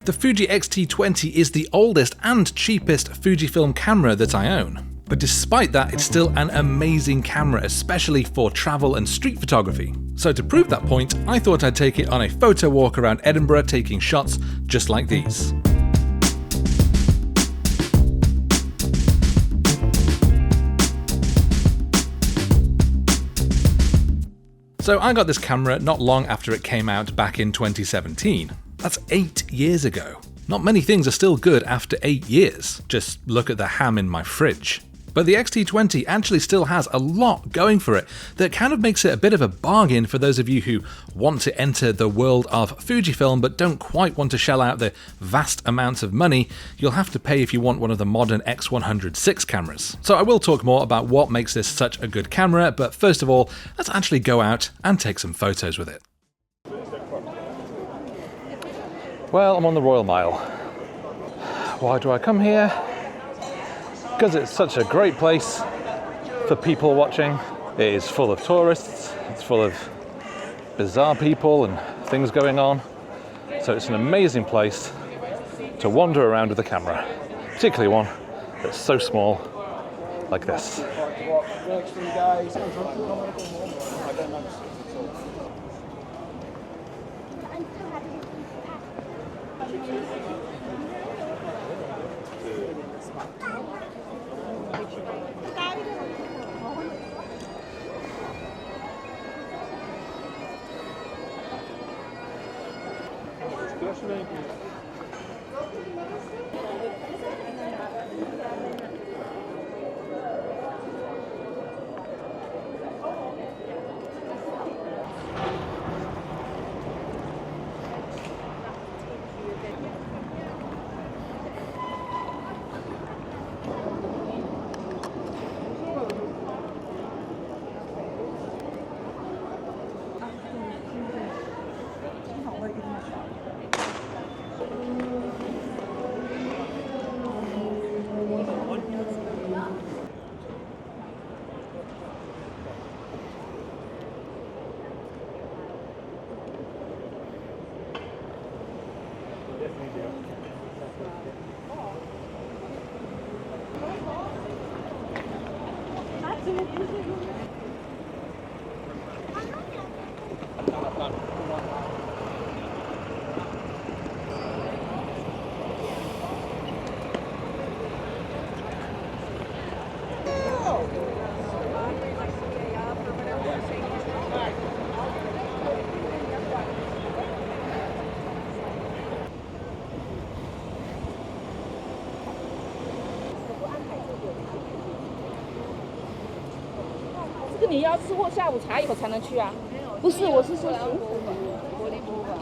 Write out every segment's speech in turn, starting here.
The Fuji X-T20 is the oldest and cheapest Fujifilm camera that I own. But despite that, it's still an amazing camera, especially for travel and street photography. So to prove that point, I thought I'd take it on a photo walk around Edinburgh taking shots just like these. So I got this camera not long after it came out back in 2017. That's 8 years ago. Not many things are still good after 8 years. Just look at the ham in my fridge. But the X-T20 actually still has a lot going for it that kind of makes it a bit of a bargain for those of you who want to enter the world of Fujifilm but don't quite want to shell out the vast amounts of money you'll have to pay if you want one of the modern X100VI cameras. So I will talk more about what makes this such a good camera, but first of all, let's actually go out and take some photos with it. Well, I'm on the Royal Mile. Why do I come here? Because it's such a great place for people watching. It is full of tourists, it's full of bizarre people and things going on. So it's an amazing place to wander around with a camera, particularly one that's so small like this.你要吃过下午茶以后才能去啊？不是，我是说行府国立博物馆。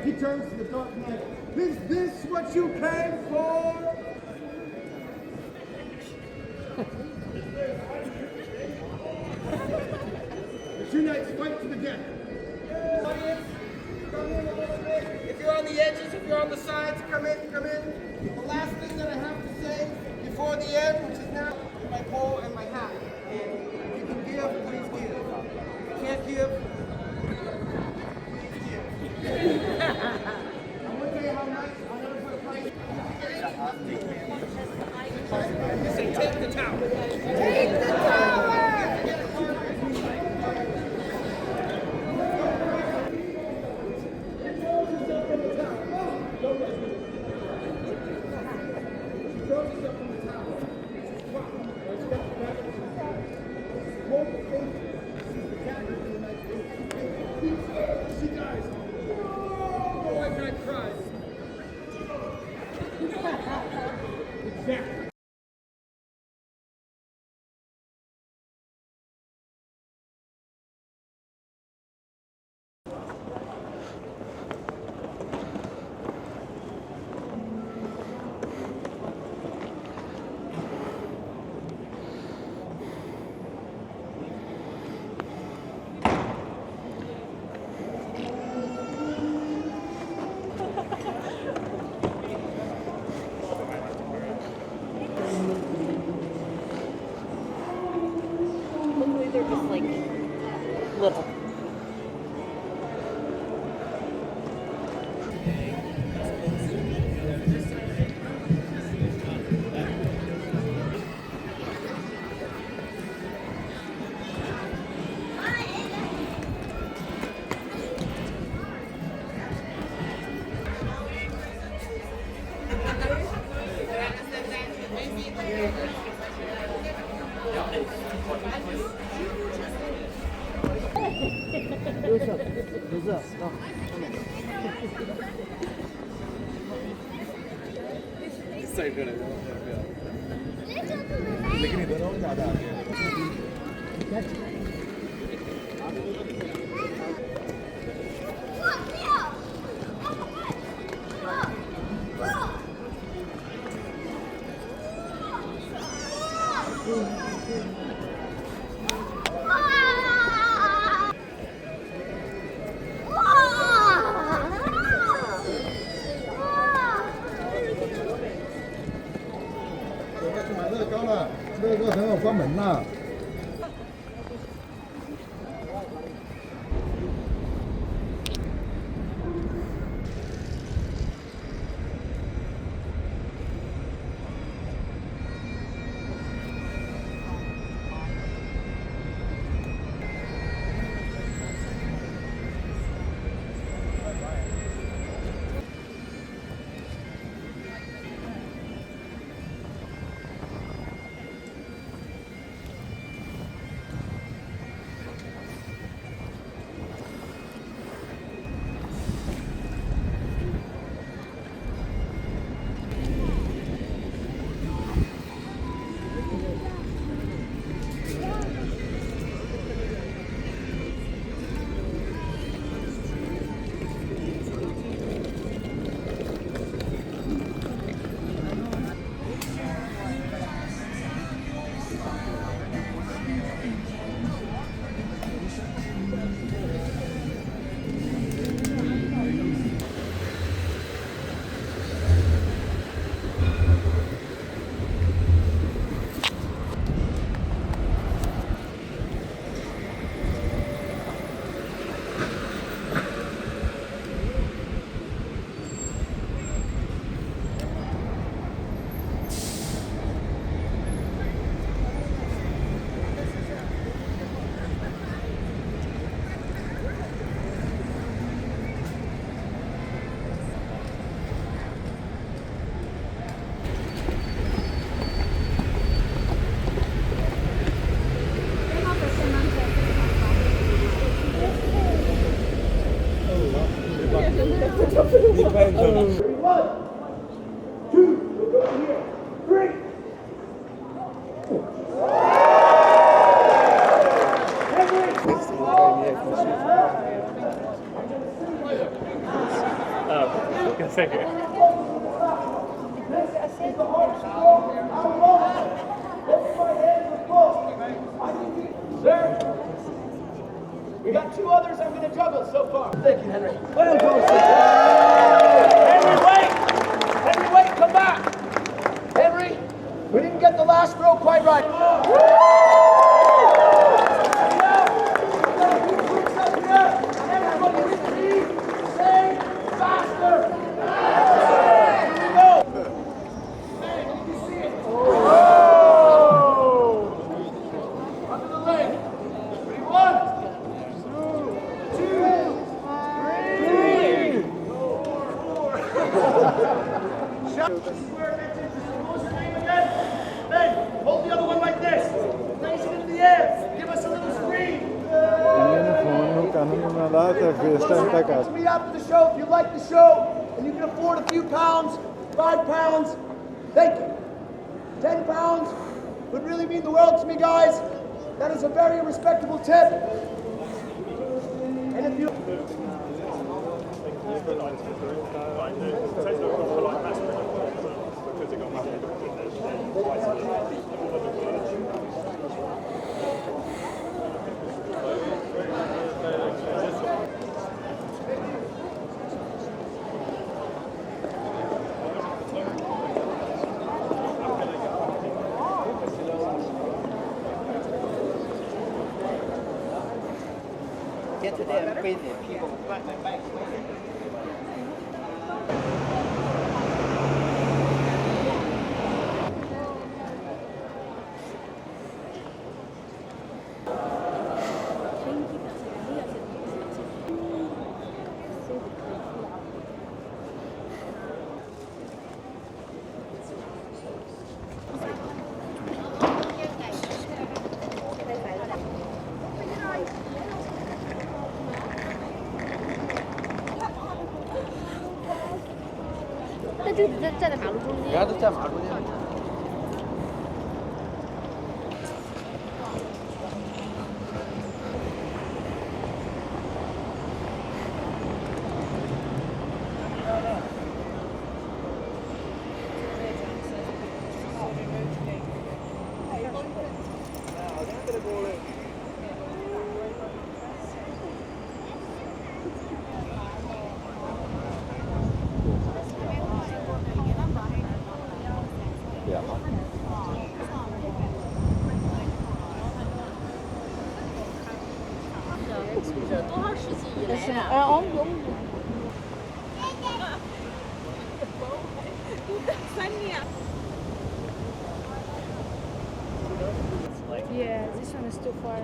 He turns to the dark night. Is this what you came for? The two knights fight to the death. Audience, come in a little bit. If you're on the edges, if you're on the sides, come in, come in. The last thing that I have to say before the end, which is now my pole and my hat. If you can give, please give. If you can't give, please give. I'm going to tell you how nice I'm going to put a price. Say, take the tower. Take the tower! 去买乐高了，乐高等我关门了。We got two others I'm going to juggle so far. Thank you, Henry. Well done, Henry, wait! Henry, wait, come back! Henry, we didn't get the last row quite right. Everybody with me, say faster! Here we go! Hey, did you see it? Under the leg. Ready, 1, 2, 3, 4. What's your name again? Ben, hold the other one like this. Raise it into the air. Give us a little scream. To me after the show, if you like the show and you can afford a few pounds, 5 pounds, thank you. 10 pounds would really mean the world to me, guys. That is a very respectable tip. And if you... Get to them crazy people. 那就得站在马路中间。人家都在马路上。多少世纪以来呀？哦，有。Yeah, this one is too far.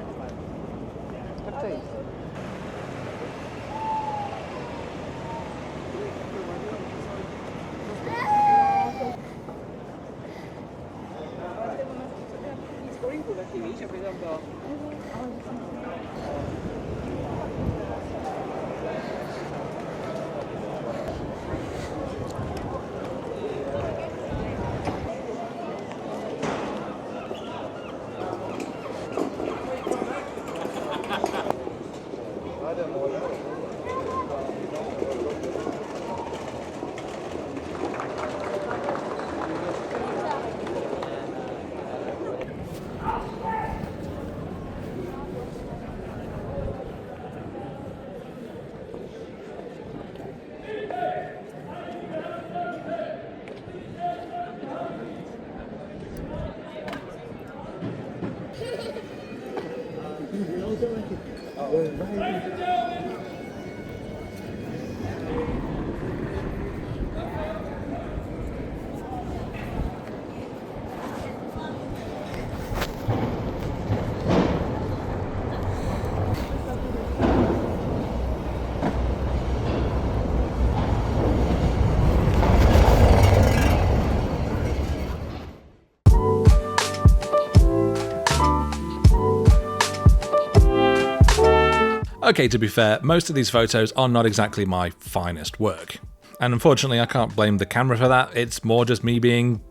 Okay, to be fair, most of these photos are not exactly my finest work. And unfortunately, I can't blame the camera for that. It's more just me being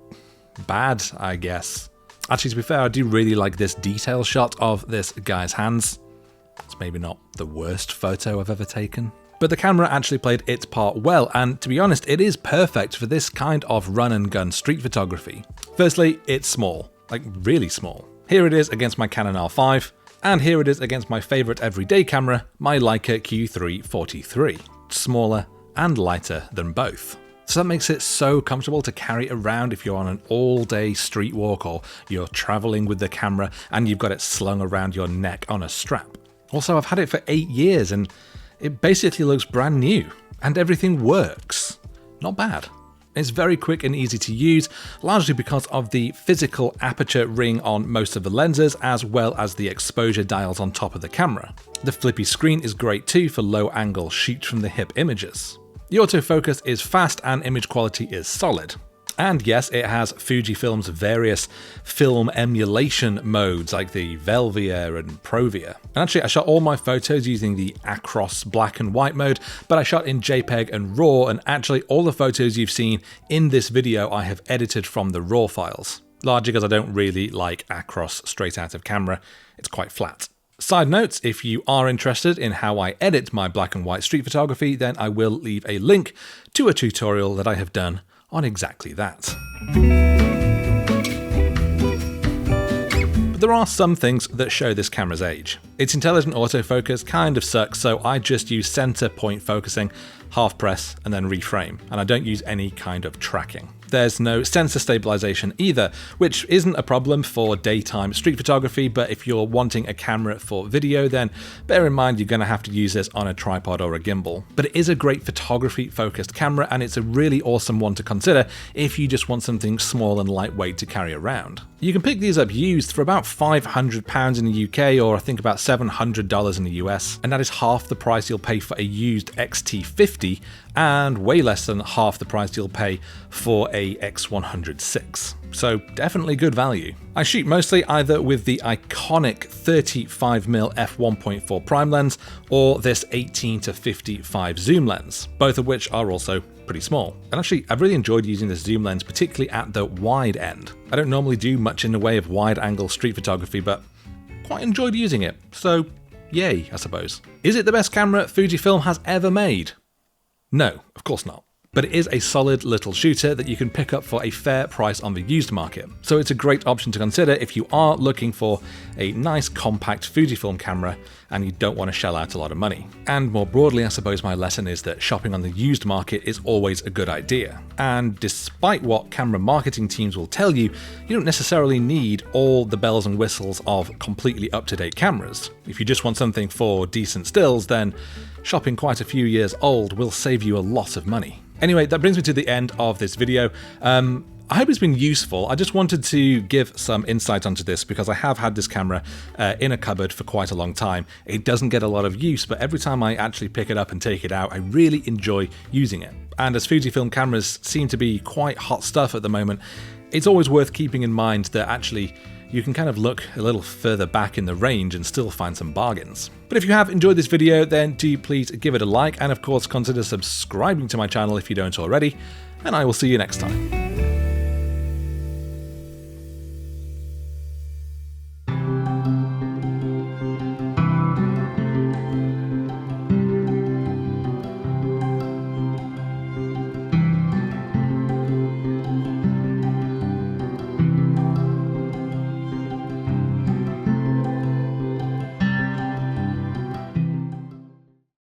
bad, I guess. Actually, to be fair, I do really like this detail shot of this guy's hands. It's maybe not the worst photo I've ever taken. But the camera actually played its part well, and to be honest, it is perfect for this kind of run and gun street photography. Firstly, it's small, like really small. Here it is against my Canon R5, and here it is against my favourite everyday camera, my Leica Q3-43. Smaller and lighter than both. So that makes it so comfortable to carry around if you're on an all-day street walk or you're travelling with the camera and you've got it slung around your neck on a strap. Also, I've had it for 8 years and it basically looks brand new, and everything works. Not bad. It's very quick and easy to use, largely because of the physical aperture ring on most of the lenses, as well as the exposure dials on top of the camera. The flippy screen is great too for low-angle shoot from the hip images. The autofocus is fast and image quality is solid. And yes, it has Fujifilm's various film emulation modes like the Velvia and Provia. And actually, I shot all my photos using the Acros black and white mode, but I shot in JPEG and RAW, and actually all the photos you've seen in this video I have edited from the RAW files. Largely because I don't really like Acros straight out of camera, it's quite flat. Side notes, if you are interested in how I edit my black and white street photography, then I will leave a link to a tutorial that I have done on exactly that. But there are some things that show this camera's age. Its intelligent autofocus kind of sucks, so I just use center point focusing, half press, and then reframe, and I don't use any kind of tracking. There's no sensor stabilization either, which isn't a problem for daytime street photography, but if you're wanting a camera for video, then bear in mind you're going to have to use this on a tripod or a gimbal. But it is a great photography focused camera, and it's a really awesome one to consider if you just want something small and lightweight to carry around. You can pick these up used for about £500 in the UK, or I think about $700 in the US, and that is half the price you'll pay for a used XT20 and way less than half the price you'll pay for a X106. So definitely good value. I shoot mostly either with the iconic 35mm f1.4 prime lens or this 18-55 zoom lens, both of which are also pretty small. And actually, I've really enjoyed using this zoom lens, particularly at the wide end. I don't normally do much in the way of wide-angle street photography, but quite enjoyed using it, so yay, I suppose. Is it the best camera Fujifilm has ever made? No, of course not. But it is a solid little shooter that you can pick up for a fair price on the used market. So it's a great option to consider if you are looking for a nice compact Fujifilm camera and you don't want to shell out a lot of money. And more broadly, I suppose my lesson is that shopping on the used market is always a good idea. And despite what camera marketing teams will tell you, you don't necessarily need all the bells and whistles of completely up-to-date cameras. If you just want something for decent stills, then shopping quite a few years old will save you a lot of money. Anyway, that brings me to the end of this video. I hope it's been useful. I just wanted to give some insight onto this because I have had this camera in a cupboard for quite a long time. It doesn't get a lot of use, but every time I actually pick it up and take it out, I really enjoy using it. And as Fujifilm cameras seem to be quite hot stuff at the moment, it's always worth keeping in mind that actually you can kind of look a little further back in the range and still find some bargains. But if you have enjoyed this video, then do please give it a like, and of course consider subscribing to my channel if you don't already, and I will see you next time.